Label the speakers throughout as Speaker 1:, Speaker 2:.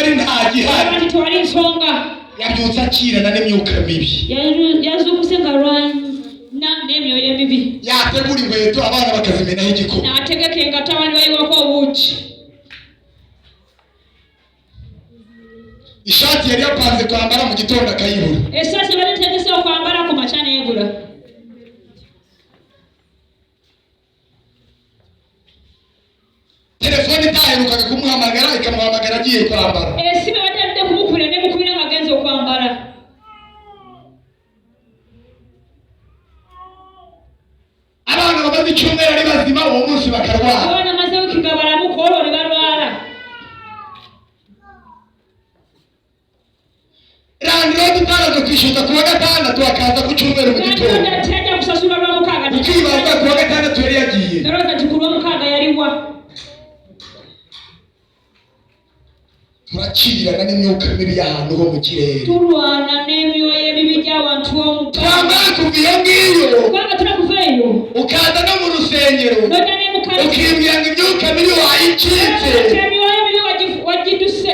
Speaker 1: gihari nta gihari
Speaker 2: abantu twari nsonga
Speaker 1: yabyutse akirana n'imyuka mibi
Speaker 2: yazukuse ngarwana n'emyoyo mibi
Speaker 1: yategura inkweto abana bakazimenaho igikoma
Speaker 2: nategeka engata abandi bayiwako ubuki
Speaker 1: ishati yari yapanze kwambara mu gitondo akayibura
Speaker 2: esasi balitegese okwambala ku makya n'ebula
Speaker 1: telefone itaherukaga kumuhamagara ikamuhamagara agiye kwambara
Speaker 2: esimu batadde kumukubira nemukubira nga agenze okwambala
Speaker 1: abana bamaze icyumweru ari bazima uwo munsi bakarwara
Speaker 2: abana maze wikiga baramuka olwo ne balwala
Speaker 1: randiro dutaraga kwishyuza ku wa gatandatu akaza ku cyumweru mu gitondo
Speaker 2: tajja kusasula lwamukaaga
Speaker 1: ukibaza ku wa gatandatu yari yagiye
Speaker 2: nalooza nti ku lwamukaaga yaliwa
Speaker 1: turakirana n'imyuka mibi y'ahantu ho mu kirere
Speaker 2: tulwana n'emyoyo emibi gy'abantu b'omu
Speaker 1: twamara kuva iyo ngiyo
Speaker 2: kubanga tunakuva eyo
Speaker 1: ukaza no mu rusengero
Speaker 2: nojja n'emukaaga
Speaker 1: ukibwira ngo imyuka mibi wayicitse
Speaker 2: emyoyo mibi wagiduse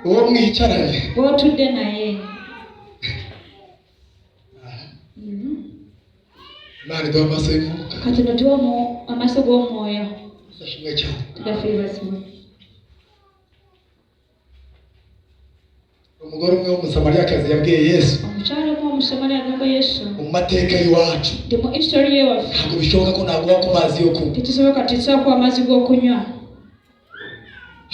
Speaker 1: uwo mwicaranye
Speaker 2: bw'otudde naye
Speaker 1: Imana iduha amaso y'umwuka
Speaker 2: katonda tuwamu amaaso g'omwoyo
Speaker 1: ashimwe cyane
Speaker 2: tugafiibazibwa
Speaker 1: umugore umwe w'umusamariyakazi yabwiye Yesu
Speaker 2: omukyala omu omusamaliya agamba Yesu
Speaker 1: mu mateka y'iwacu
Speaker 2: ndi mu history y'ewaffe
Speaker 1: ntabwo bishoboka ko naguha ku mazi yo kunywa
Speaker 2: tekisoboka tisaako amazzi g'okunywa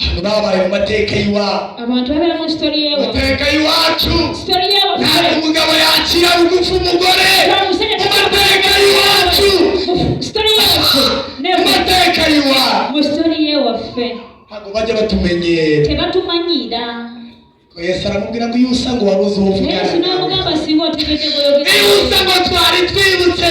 Speaker 1: hano babaye mu mateka y'iwabo
Speaker 2: abantu babeera mu history y'ewaffe
Speaker 1: mateka y'iwacu
Speaker 2: history
Speaker 1: ntabwo
Speaker 2: y'ewaffe
Speaker 1: umugabo yakira bugufi umugore mu mateka y'iwacu
Speaker 2: history y'ewaffe
Speaker 1: mu mateka y'iwabo
Speaker 2: mu history y'ewaffe
Speaker 1: ntabwo bajya batumenyera
Speaker 2: tebatumanyira
Speaker 1: Yesu aramubwira ngo iyo usa ngo wabuze uwuvugana
Speaker 2: Yesu n'amugamba singa otegedde bw'oyogeza
Speaker 1: iyo usa ngo twari twibutse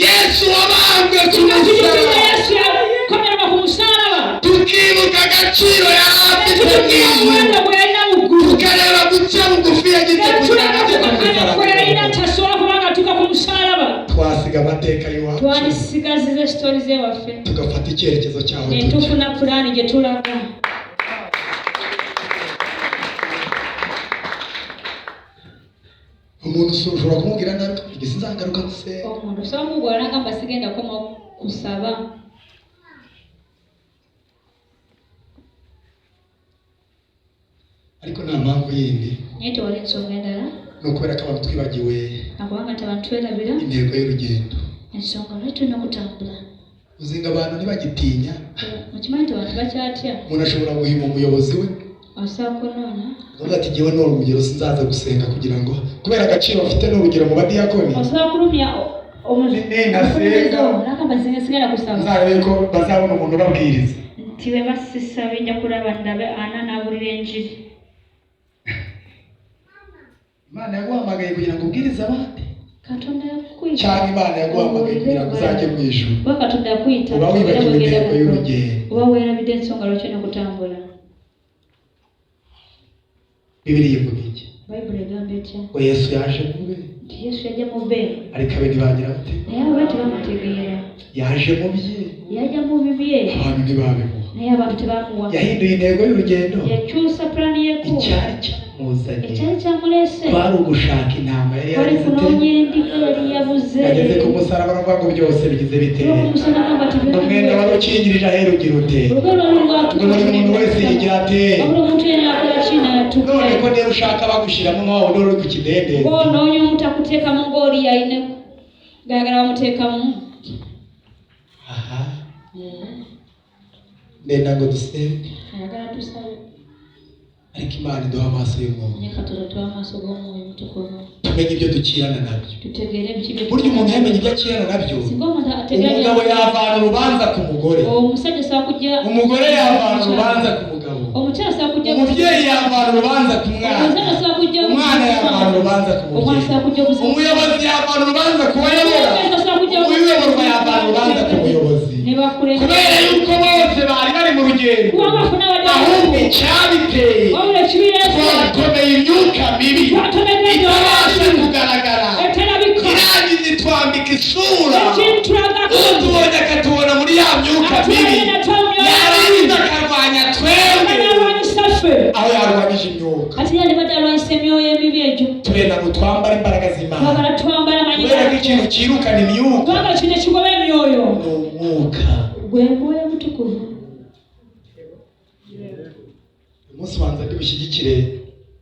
Speaker 1: Yesu wabambwe ku
Speaker 2: tukibuka
Speaker 1: musaraba
Speaker 2: Yesu yakomererwa ku musaraba
Speaker 1: tukibuka agaciro yari afite mu ijuru
Speaker 2: omuwendo gwe yalina mu ggulu
Speaker 1: tukareba guca bugufi yagize kugira ngo ajye ku
Speaker 2: tulaba kwe yalina
Speaker 1: musaraba
Speaker 2: tasobola kubanga atuuka ku musaraba
Speaker 1: twasiga amateka y'iwacu
Speaker 2: twandisigaziza sitori z'ewaffe
Speaker 1: tugafata icyerekezo cyaho
Speaker 2: ne
Speaker 1: tujya
Speaker 2: tufuna pulaani gye tulaga
Speaker 1: umuntu ushobora kumubwira nabi ukavuga sinzagaruka gusenga
Speaker 2: omuntu osobola kumugwala nagamba sigenda koma kusaba
Speaker 1: ariko nta mpamvu yindi
Speaker 2: naye tewali ensonga endala
Speaker 1: ni ukubera ko abantu twibagiwe
Speaker 2: nakubanga nti abantu twerabira
Speaker 1: intego y'urugendo
Speaker 2: ensonga lwaki tulina okutambula
Speaker 1: uzinga abantu ntibagitinya
Speaker 2: mukimanyi nti abantu bakyatya
Speaker 1: umuntu ashobora guhima umuyobozi we
Speaker 2: osobola kunoona
Speaker 1: avuga ati jyewe ni urugero sinzaza gusenga kugira ngo kubera agaciro bafite n'urugero mu badiyakoni
Speaker 2: osobola kulumya
Speaker 1: nasenga
Speaker 2: nagamba sigenda kusaba
Speaker 1: nzarebe ko bazabona umuntu ubabwiriza
Speaker 2: nti bwe basisaba ejja kulaba ndabe ana n'abulira enjiri
Speaker 1: Imana yaguhamagaye kugira ngo ubwirize abandi
Speaker 2: katonda yakukwita
Speaker 1: cyangwa Imana yaguhamagaye kugira ngo uzajye mu ijuru
Speaker 2: kuba katonda yakwita
Speaker 1: uba wibagiwe intego y'urugendo
Speaker 2: uba weerabidde ensonga lwaki olina okutambula
Speaker 1: Bibiliya ivuga iki
Speaker 2: bayibuli egamba etya
Speaker 1: ngo Yesu yaje mube
Speaker 2: nti Yesu yajja mu bbe
Speaker 1: ariko abe ntibagira bate
Speaker 2: naye abo tebamutegeera
Speaker 1: yaje mu bye
Speaker 2: yajja mu bibye
Speaker 1: abantu ntibabimuha
Speaker 2: naye abantu tebamuwa
Speaker 1: yahinduye intego y'urugendo
Speaker 2: yakyusa pulaani y'ekkubo
Speaker 1: icyari cyamuzanye
Speaker 2: ekyali kyamuleese
Speaker 1: kwari ugushaka intama yari
Speaker 2: wali
Speaker 1: yagize
Speaker 2: kunoonya endiga yali yabuze
Speaker 1: yageze ku musaraba aravuga ngo byose bigize biteye
Speaker 2: okumusana
Speaker 1: umwenda wari ukingirije ahera ugira ute
Speaker 2: olugero
Speaker 1: ngo buri muntu wese yigira ate
Speaker 2: wabula omuntu yenna akola kina yatuka
Speaker 1: none ko niba ushaka bagushyiramo nka wundi uri ku kidendezi
Speaker 2: ng'onoonya omuntu akuteekamu ng'oli yalina gayagala bamuteekamu
Speaker 1: aha ndenda ngo dusenge
Speaker 2: ayagala tusabe
Speaker 1: ariko Imana iduha amaso y'umwuka
Speaker 2: naye katonda tuwa amaaso g'omwoyo mutukuvu
Speaker 1: tumenye ibyo dukirana nabyo
Speaker 2: tutegeere ebiki bye
Speaker 1: burya umuntu yamenye ibyo akirana nabyo
Speaker 2: singa omuntu ategeera
Speaker 1: umugabo yavana urubanza ku mugore
Speaker 2: omusajja asaba kujja
Speaker 1: umugore yavana urubanza ku mugabo
Speaker 2: omukyala asaba kujja
Speaker 1: umubyeyi yavana urubanza ku mwana
Speaker 2: omuzaana asaba kujja
Speaker 1: umwana yavana urubanza ku
Speaker 2: omwana
Speaker 1: mubyeyi
Speaker 2: asaba kujja
Speaker 1: umuyobozi yavana urubanza ku bayobora uyoborwa yavana urubanza ku muyobozi
Speaker 2: ne bakulembera
Speaker 1: kubera yuko bose bari bari mu rugendo
Speaker 2: kubanga bafuna
Speaker 1: ahubwo icyabiteye
Speaker 2: wabula ekibireese
Speaker 1: twakomeye imyuka mibi itabasha kugaragara
Speaker 2: eterabika
Speaker 1: irangiza itwambika isura
Speaker 2: ekintulagako
Speaker 1: utubonye akatubona muri ya myuka mibi yarangiza akarwanya twebwe imyuka
Speaker 2: ati yandi badalwa isemyoyo emibi egyo
Speaker 1: twenda gutwambara imbaraga z'Imana
Speaker 2: twagala twambala amanyi
Speaker 1: kubera ko ikintu kirukana imyuka
Speaker 2: twagala kino kigoba emyoyo
Speaker 1: umwuka
Speaker 2: gwe mwoyo mutukuvu.
Speaker 1: umunsi wanza ndibushyigikire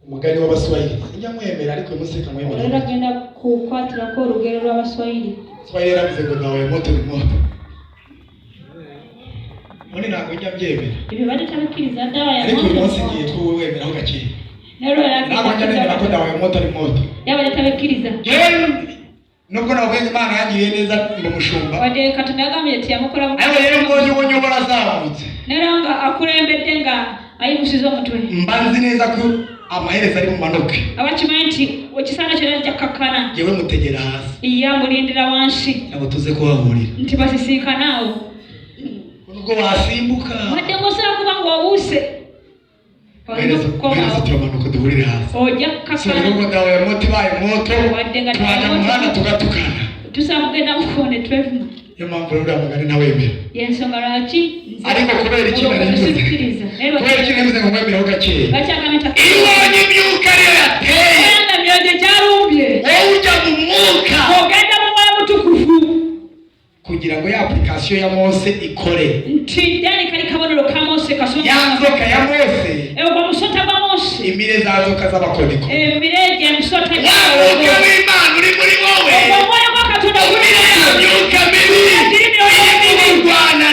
Speaker 1: umugani w'Abaswahili njya mwemera ariko umuseka mwemera
Speaker 2: rero agenda kukwatira ko urugero rw'Abaswahili.
Speaker 1: Swahili yaravuze ngo dawa ya moto ni moto none ntabwo njya mbyemera
Speaker 2: ibi bari tabikiriza dawa ya
Speaker 1: ariko uyu
Speaker 2: moto
Speaker 1: munsi ngiye twuwemeraho gake
Speaker 2: rero
Speaker 1: ntabwo njya nemera ko dawa ya moto ni moto
Speaker 2: yaba tabikiriza
Speaker 1: nubwo navuze Imana yangiriye neza ngo mushumba
Speaker 2: wade katunagamiye ati yamukora
Speaker 1: ayo rero ngoje ubonye barazamutse
Speaker 2: rero nga akurembedde nga ayibusiza umutwe
Speaker 1: mbanzi neza ko amaherezo ari mu manuke
Speaker 2: abakimanyi okisana kirajja kakana
Speaker 1: yewe mutegera hasi
Speaker 2: iya mulindira wansi
Speaker 1: nabo tuze kuhahurira
Speaker 2: nti basisinkanawo
Speaker 1: nubwo wasimbuka
Speaker 2: wadde ngosera kuba ngo wabuse
Speaker 1: Mwerezo turamanuka duhurire hasi
Speaker 2: ojja
Speaker 1: kakana nubwo dawa ya moto ibaye moto twajya mu muhanda tugatukana
Speaker 2: tusaba kugenda mufone twevu
Speaker 1: yo mpamvu rero amagani ntawemera
Speaker 2: yensonga lwaki
Speaker 1: ariko kubera iki narivuze kubera iki narivuze ngo mwemeraho gakeya
Speaker 2: bacyakameta
Speaker 1: ibonye imyuka rero yateye
Speaker 2: myoyo gyarumbye
Speaker 1: wowe ujya mu mwuka
Speaker 2: ogenda mu mwoyo mutukuvu
Speaker 1: kugira ngo ya application ya Mose ikore
Speaker 2: nti dani kali kabonero ka Mose kasoma
Speaker 1: yanzoka ya Mose
Speaker 2: kwa musota kwa Mose
Speaker 1: imire zazoka z'abakoniko
Speaker 2: mirege musota
Speaker 1: mwuka w'Imana uri muri wowe
Speaker 2: mwoyo kwa katonda
Speaker 1: umire ya myuka mibi irwana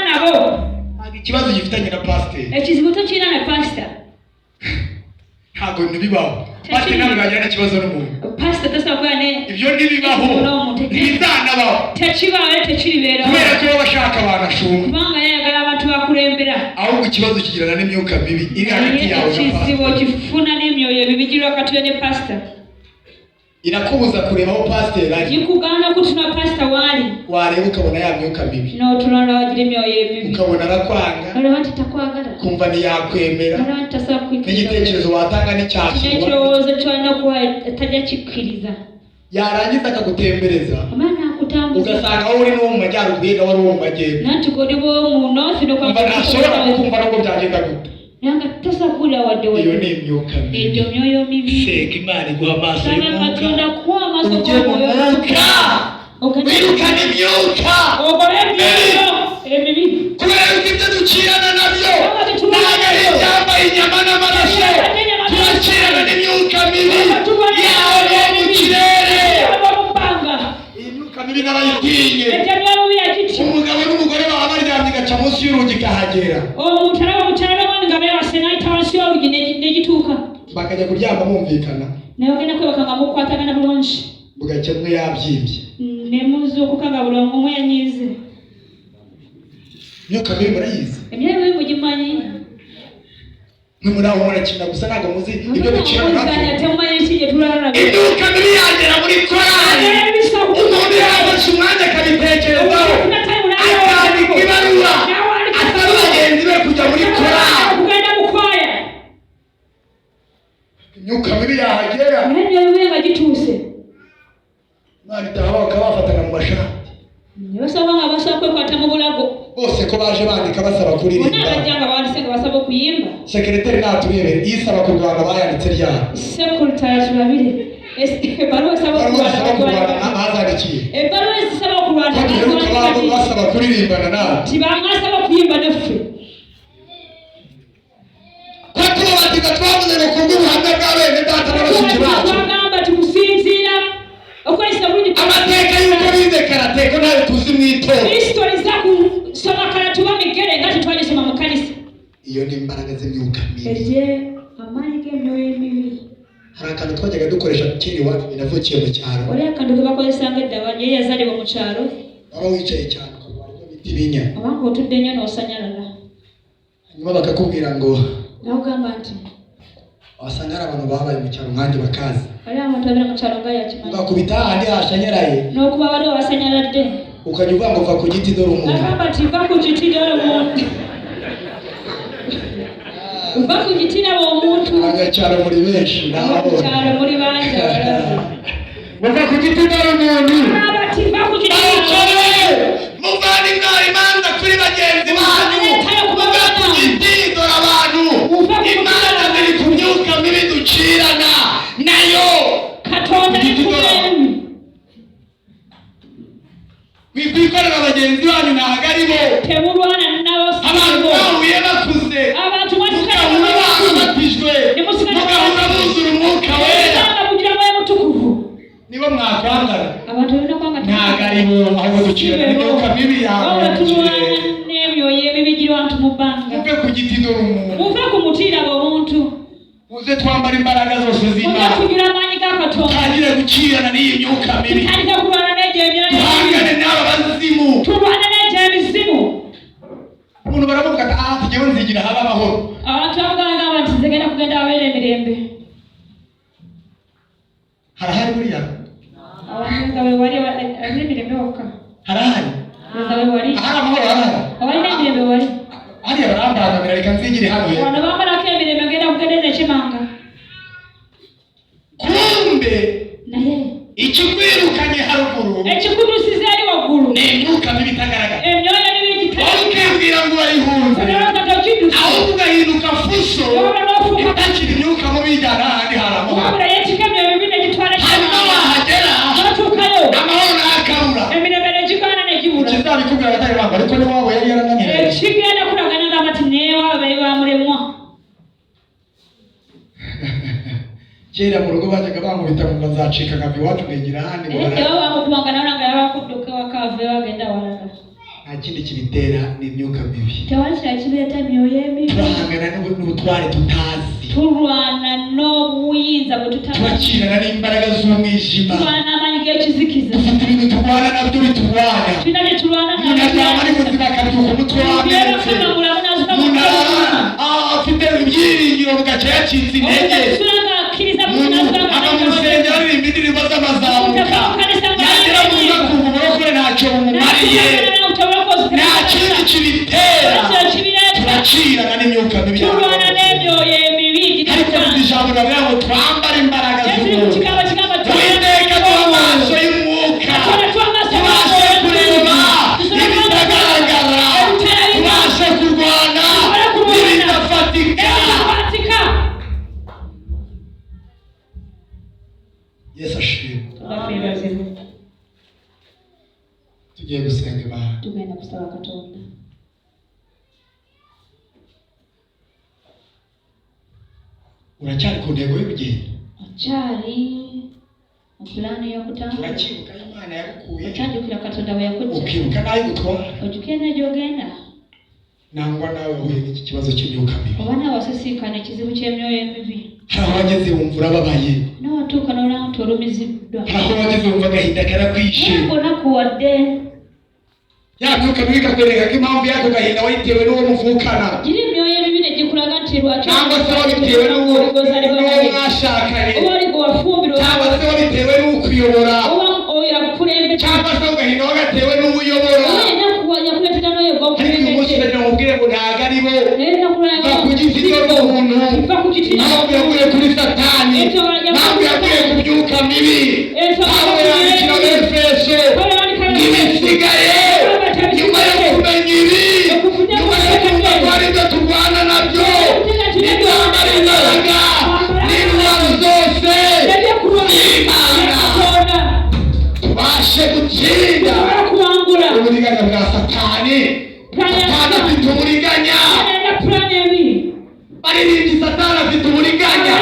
Speaker 1: nabo ikibazo gifitanye na pastor
Speaker 2: ekizibu tokina na pastor
Speaker 1: ntabwo ntibibaho pastor ntabwo yagira ikibazo n'umuntu
Speaker 2: pastor tasabane
Speaker 1: ibyo ntibibaho ntibizanabaho
Speaker 2: tekibaho tekiribera
Speaker 1: kubera ko bashaka abantu ashunga
Speaker 2: kubanga yagala abantu bakulembera
Speaker 1: ahubwo ikibazo kigirana n'imyuka mibi iri hagati yawe na pastor
Speaker 2: ekizibu kifuna n'emyoyo bibigirwa katuye ne pastor
Speaker 1: irakubuza kureba aho pastor ari
Speaker 2: yikugana kutuna pastor wali
Speaker 1: wareba ukabona ya myuka mibi
Speaker 2: no tulonda wagira emyoyo mibi
Speaker 1: ukabona arakwanga
Speaker 2: abantu takwagala
Speaker 1: kumva ntiyakwemera
Speaker 2: abantu tasaba kwikiriza
Speaker 1: n'igitekerezo watanga n'icyakirwa
Speaker 2: n'ekirowoozo kyolina kuba tajja kikkiriza
Speaker 1: yarangiza akagutembereza
Speaker 2: amana akutambuza
Speaker 1: ugasanga wowe uri n'uwo mu majyaruguru yega wari uwo mu majyepfo
Speaker 2: nanti goli bo mu north no kwa
Speaker 1: ntashobora kukumva n'ubwo byagenda gute
Speaker 2: nanga tasakula wadde
Speaker 1: iyo ni imyuka mibi
Speaker 2: ebyo myoyo mibi
Speaker 1: senga Imana iguha amaso y'umwuka
Speaker 2: katonda kuwa amaso
Speaker 1: ujye mu mwuka wirukane imyuka
Speaker 2: ogole emyoyo emibi
Speaker 1: kubera yuko ibyo dukirana nabyo ntabwo ari ibyambaye inyama n'amaraso turakirana n'imyuka mibi yawe mu kirere iyi myuka mibi n'abayitinye umugabo n'umugore baba baryamye igaca munsi y'urugi ikahagera bakajya kuryama bumvikana
Speaker 2: nayogenda kwebakanga mukwatagana bulungi
Speaker 1: bugacya mwe yabyimbye
Speaker 2: nemuzuukukanga buli omu yanyize
Speaker 1: imyuka mibi murayizi
Speaker 2: emyoyo mibi mugimanyi
Speaker 1: mwe muri aho murakina gusa ntabwo muzi ibyo bikira
Speaker 2: temumanyi ki gye tulala
Speaker 1: imyuka mibi yagera muri korali umuntu yabasha umwanya akabitekerezaho akandika ibaruwa asaba bagenzi be kujya muri korali
Speaker 2: kugenda mukwaya
Speaker 1: imyuka mibi yahagera
Speaker 2: emyoyo mibi nga gituuse
Speaker 1: mwana itaha bakaba bafatana mu mashati
Speaker 2: nebasaba nga basaba kwekwata mu bulago
Speaker 1: bose ko baje bandika basaba kuririmba
Speaker 2: bonna bajja nga bandise nga basaba okuyimba
Speaker 1: sekreteri naturebere isaba kurwana bayanditse ryabo
Speaker 2: sekuritari turabire ebaluwa esaba
Speaker 1: kurwana bazandikiye
Speaker 2: ebaluwa ezisaba okulwana
Speaker 1: basaba kuririmbana nawe
Speaker 2: tibamwasaba okuyimba naffe
Speaker 1: kwatubabatiza twavuze ngo kubw'ubuhamya bwa bene data n'abashiki bacu
Speaker 2: twagamba tukusinziira okweyisa bulungi
Speaker 1: amateka y'uko bize karate ko nawe tuzi mu itorero
Speaker 2: histori zakusoma karate oba migere nga tetwagisoma mu kanisa
Speaker 1: iyo ni imbaraga z'imyuka mibi
Speaker 2: eje amaanyi g'emyoyo emibi
Speaker 1: hari akantu twajyaga dukoresha kera iwacu navukiye mu cyaro
Speaker 2: oli akantu ke bakozesanga edda ye yazalibwa mu kyalo
Speaker 1: waba wicaye cyane ukarwara ibyo bita ibinya
Speaker 2: obanga otudde nnyo n'osanyalala
Speaker 1: hanyuma bakakubwira ngo
Speaker 2: nawugamba nti
Speaker 1: wasanga hari abantu babaye mu cyaro nkanjye bakazi
Speaker 2: ali abantu abira mu kyalo nga yakimanyi
Speaker 1: ugakubita ahandi hashanyaraye
Speaker 2: n'okuba waliwo basanyaladde
Speaker 1: ukajya uvuga ngo va ku giti dore umuntu
Speaker 2: agamba nti va ku giti dore omuntu va ku giti raba omuntu
Speaker 1: abanyacyaro muri benshi
Speaker 2: mu kyalo muri bangi
Speaker 1: muva ku giti dore umuntu
Speaker 2: abati va ku giti
Speaker 1: muvana imwaro imanza kuri bagenzi banyu muva ku giti dore abantu imana
Speaker 2: mubanga
Speaker 1: muve ku giti dore umuntu
Speaker 2: muve ku mutira omuntu
Speaker 1: muze twambara imbaraga zose z'Imana
Speaker 2: muze kugira amanyi g'Akatonda
Speaker 1: tugire gukirana n'iyi myuka mibi
Speaker 2: tutandika kurwana n'egyemyoyo
Speaker 1: tuhangane n'aba bazimu
Speaker 2: turwana n'egyemizimu
Speaker 1: umuntu baravuga ati tugewe nzigira haba amahoro
Speaker 2: abantu abaganga abantu nzegenda kugenda babere emirembe
Speaker 1: harahari buriya
Speaker 2: abantu ngabe wari emirembe waka
Speaker 1: harahari
Speaker 2: ngabe wari
Speaker 1: ahari amahoro harahari
Speaker 2: abari emirembe wari
Speaker 1: hariya barambaramira reka nzigire hano
Speaker 2: abantu bambara ko emirembe ngenda kugenda n'ekimanga
Speaker 1: kumbe
Speaker 2: naye
Speaker 1: ikikwirukanye haruguru
Speaker 2: ekikudusize ari waggulu
Speaker 1: ni imyuka mibi itagaragara
Speaker 2: emyoyo mibi
Speaker 1: ukibwira ngo wayihunze ahubwo ugahinduka fuso itakira imyuka mubi ijyana ahandi haramuha hanyuma wahagera amahoro nakabura ikizabikubwira abatari bamba ariko ni wabo yari yarananiranye
Speaker 2: kigenda kuragana ng'amati newa bari bamuremwa
Speaker 1: kera mu rugo bajyaga bankubita ngo bazacika nkava iwacu nkigira ahandi
Speaker 2: bamukubangana nanga yabakuduka bakave bagenda waraga
Speaker 1: nta kindi kibitera ni imyuka mibi
Speaker 2: tewakira kibireta emyoyo emibi
Speaker 1: turahangana n'ubutware tutazi
Speaker 2: turwana n'obuyinza bwe tutazi
Speaker 1: turakirana n'imbaraga z'umwijima
Speaker 2: turwana n'amanyi g'ekizikiza
Speaker 1: dufite ibintu turwana nabyo biturwanya
Speaker 2: tulina bye tulwana
Speaker 1: umuntu aryama ari muzima akabyuka umutwe wamenetse umuntu afite ibyiringiro bugacya yacitse intege akamusengera aririmba indirimbo z'amazamuka yagera mu rugo akumva uburokore ntacyo bumumariye nta kindi kibitera turacirana n'imyuka mibi
Speaker 2: turwana n'emyoyo emibi
Speaker 1: ariko mu ijambo bavuga ngo twambare imbaraga z'umuntu uwiteka duha amaso y'umwuka tubashe kureba ibitagaragara tubashe kurwana n'ibidafatika Yesu ashimwe tugiye gusenga Imana
Speaker 2: tugenda kusaba Katonda
Speaker 1: uracyari ku ntego y'urugendo
Speaker 2: acyari mu plani yo kutanga
Speaker 1: urakibuka Imana yagukuye
Speaker 2: ucyandikira Katonda we yakuze
Speaker 1: ukibuka nayo gutwara
Speaker 2: ujukiye n'egyogenda
Speaker 1: nangwa nawe wahuye n'iki kibazo cy'imyuka mibi
Speaker 2: oba nawasesikana ekizibu ky'emyoyo emibi
Speaker 1: hari aho wageze wumva urababaye
Speaker 2: n'owatuuka n'olaba nti olumiziddwa
Speaker 1: hari aho wageze wumva agahinda karakwishe
Speaker 2: nakuwadde
Speaker 1: ya myuka mibi ikakwereka ko impamvu y'ako gahinda wayitewe n'uwo muvukana
Speaker 2: gira emyoyo emibi ne gikulaga nti lwaki
Speaker 1: cyangwa se wabitewe n'uwo mwashakanye
Speaker 2: oba oligo wafumbirwa
Speaker 1: cyangwa se wabitewe n'ukuyobora
Speaker 2: oba oyo akukulembera
Speaker 1: cyangwa se agahinda wagatewe n'ubuyobora
Speaker 2: yakuleetera n'oyo
Speaker 1: ariko uyu munsi ndagira ngo ubwire ngo ntabwo ari bo va ku giti cy'umuntu ntabwo yaguye kuri satani ntabwo yaguye ku myuka mibi ntabwo yandikira Efeso n'ibisigaye nyuma yo kumenya ibi nyuma yo kumva ko ari byo turwana nabyo n'ibyambara imbaraga n'intwaro zose z'Imana tubashe gutsinda uburiganya bwa satani. Satani afite uburiganya baririmbye satani afite uburiganya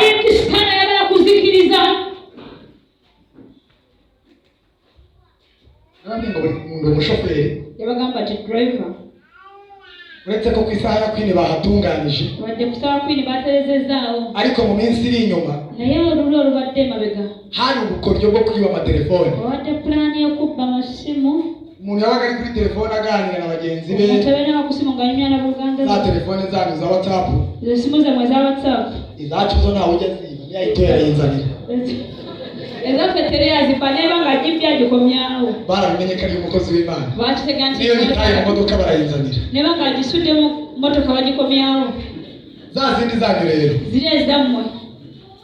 Speaker 1: ngo umushoferi
Speaker 2: yabagamba ati driver
Speaker 1: uretse ko ku isaha ya kwine bahatunganyije
Speaker 2: badde ku sawa kwine baterezezaawo
Speaker 1: ariko mu minsi iri inyuma
Speaker 2: naye olulwo olubadde emabega
Speaker 1: hari ubukoryo bwo kwiba amatelefoni
Speaker 2: wadde pulaani y'okubba amasimu
Speaker 1: umuntu yabaga ari kuri telefone aganira na bagenzi be
Speaker 2: omutabera wakusimu ng'anyumya na buganda
Speaker 1: za telefone zanyu za WhatsApp
Speaker 2: izo simu zammwe za WhatsApp
Speaker 1: izacu zo ntawe ujya ziba yayitoya yinzanira
Speaker 2: ezaffe teri yazipa neba ng'agipya agikomyawo
Speaker 1: barabimenye ko ari umukozi w'Imana
Speaker 2: bakitega nti
Speaker 1: niyo bitaye mu modoka barayinzanira
Speaker 2: neba ng'agisudde mu motoka bagikomyawo
Speaker 1: za zindi zanyu rero
Speaker 2: ziri ezammwe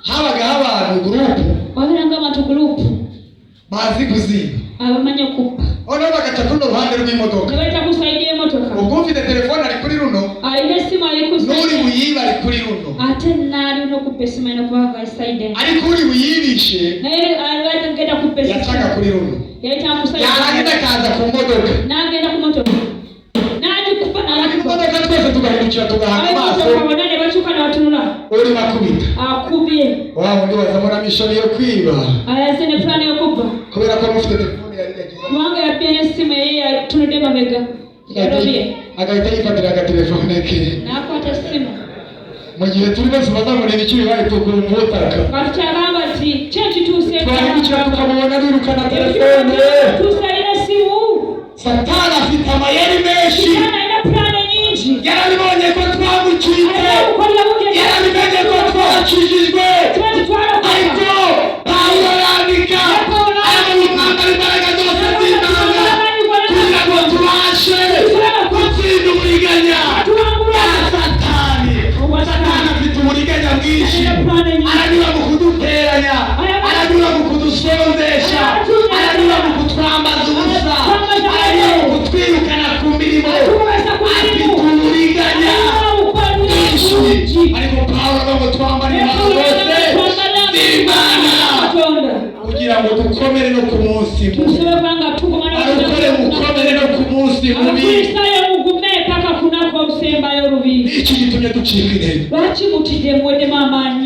Speaker 1: habagaho abantu gurupu
Speaker 2: wabiranga amatu gurupu
Speaker 1: bazi kuziba
Speaker 2: abamanya okubba
Speaker 1: noneho bagaca kuno ruhande rw'imodoka
Speaker 2: ne bayita ku sayidi y'emmotoka
Speaker 1: ubwo ufite telefone ari kuri runo
Speaker 2: alina essimu ali ku
Speaker 1: n'uri buyiba ari kuri runo
Speaker 2: ate n'alina okubba essimu alina kubaga sayidi
Speaker 1: ariko uri buyibishe
Speaker 2: naye agenda kubba essimu
Speaker 1: yacaga kuri runo
Speaker 2: yayita ku sayidi
Speaker 1: yarangiza akaza ku modoka
Speaker 2: n'agenda ku motoka n'agikuba
Speaker 1: imodoka twese tugahindukira tugahanga amaso
Speaker 2: abona ne bakyuka ne batunula
Speaker 1: uri bakubita
Speaker 2: akubye
Speaker 1: wa wundi wazamo na mishoni yo kwiba
Speaker 2: ayaze ne pulaani y'okubba
Speaker 1: kubera ko mufite telefone yari yagize
Speaker 2: kubanga yabbye n'essimu eye yatunudde mabega yarobye
Speaker 1: agahita yifatira agatelefone ke
Speaker 2: nakwata simu
Speaker 1: mu gihe turi bose bazamureba icyo bibaye tukura umutaka
Speaker 2: batucyagamba ati cyo kituse
Speaker 1: twahindukira tukamubona birukana telefone
Speaker 2: tusaina simu
Speaker 1: Satani afite amayeri menshi
Speaker 2: Satani ina plane nyingi
Speaker 1: yarabibonye ko twamukize yarabimenye ko twakijijwe ariko Pawulo yandika aramwambara imbaraga zose z'Imana kugira ngo tubashe gutsinda uburiganya bwa Satani. Satani afite uburiganya bwinshi, aranyura mu kuduteranya, aranyura mu kudusondesha, aranyura mu kutwambaza ubusa, aranyura mu kutwirukana ku mirimo. Afite uburiganya bwinshi, ariko Pawulo ngo twambare impano zose z'Imana kugira ngo dukomere no ku munsi mubi, arukore mukomere no ku munsi mubi. Iki gitumye ducika intege.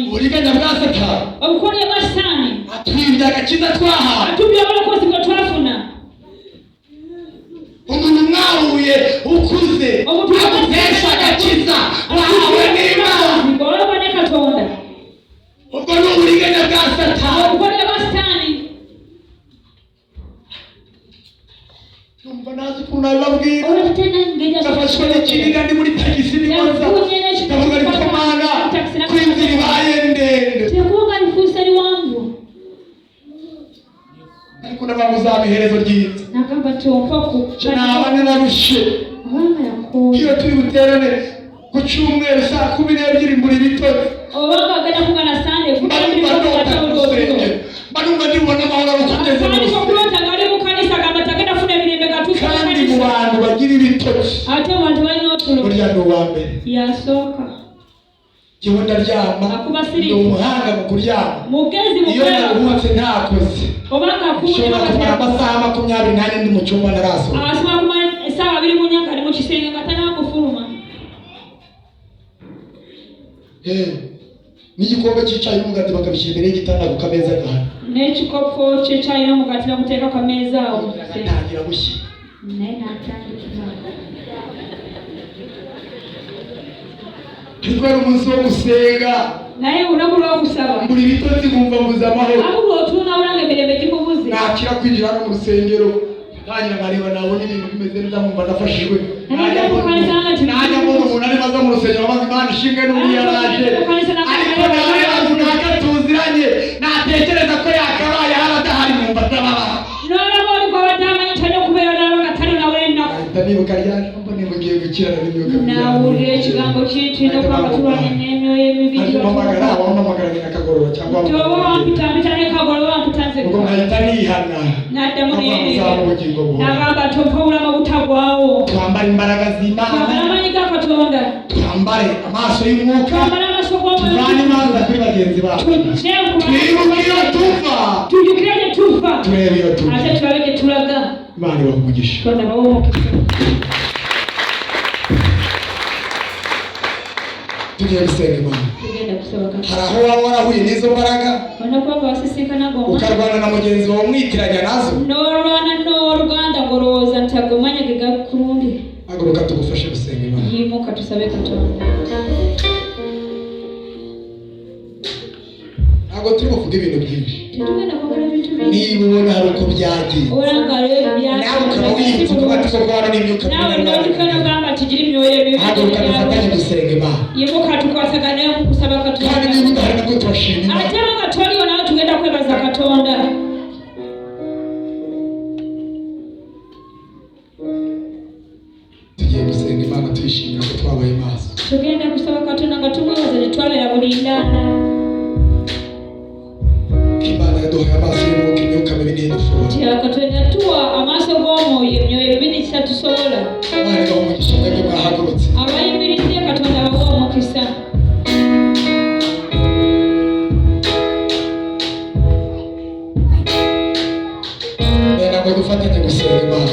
Speaker 1: Uburiganya bwa Satani atwibye agakiza twahawe. Umuntu mwahuye ukuze agutesha agakiza wahawe n'Imana, ubwo ni uburiganya bwa Satani. Numva nazi ukuntu nabibabwira, nafashwe n'ikiniga ndi muri tagisi n'ibanza ndavuga ariko Mana ko inzira ibaye ndende, ariko ndavuga uzampa iherezo ryiza. Naba nararushe iyo turi buterane ku cyumweru saa 12 muri bitotsi mbanumva ndibona amahoro arukugeze mu kandi mu bantu bagira ibitotsi burya ni uwa mbere. Jyewe ndaryama ni umuhanga mu kuryama, iyo naruhutse ntakoze ushobora kumara amasaha 24 ndi mu cyumba narasohoka. N'igikombe cyicaye n'umugati bakabishyira imbere y'igitanda ku kameza gahari,
Speaker 2: n'igikopo cyicaye n'umugati baguteka ku kameza
Speaker 1: atangira gushya. Ariko ari umunsi wo gusenga
Speaker 2: naye urabura wo gusaba
Speaker 1: muri bitotsi nkumva mbuze amahoro,
Speaker 2: ahubwo tuna urange mirembe kimubuze
Speaker 1: nakira kwinjira no mu rusengero ntangira nkareba nabona ibintu bimeze neza nkumva ndafashijwe. Najya mbona umuntu ari maze mu rusengero maze Imana ishimwe n'undi yaraje, ariko nawe ntagatuziranye natekereza ko yakabaye haradahari nkumva ndababara. Nibuka ryaje mbona mugiye gukira n'imyuka
Speaker 2: nawe ikigambo cy'itino kwa turanye n'emyoye bibiri
Speaker 1: wamamagara n'akagororo cyangwa
Speaker 2: wampitane kagororo mputanze
Speaker 1: ngo nkahita nihana
Speaker 2: nadamunene nagamba topawula amabuta gwawo
Speaker 1: twambare imbaraga z'Imana, twambare amaso y'umwuka, tuvane imanza kuri bagenzi bacu, twibuke iyo tuva turebe iyo tuva. Imana ibahe umugisha. Tugiye gusenga Imana. Hari aho waba warahuye n'izo mbaraga ukarwana na mugenzi wawe umwitiranya nazo, haguruka tugufashe gusenga Imana. Ntabwo turi buvuge ibintu byinshi, niba ubona hari uko byagiye nawe ukaba wiyibutsa ko bati koko hano n'imyuka mibi, haguruka dufatanye gusenga Imana. Kandi niba udahari nabwo turashima Imana. Tugiye gusenga Imana tuyishimira ko twabaye maso.
Speaker 2: Tugenda gusaba Katonda nga tumwebaza ne twabera bulindana.
Speaker 1: Imana yaduhaye amaso y'umwuka imyuka mibi ntidushobora.
Speaker 2: Katonda yatuwa amaso g'omwoyo emyoyo mibi kitatusobola.
Speaker 1: Imana ibahe umugisha mwebwe mwahagurutse.
Speaker 2: Abayimiridde Katonda abawe omukisa. Nenda ngo dufatanye gusenga Imana.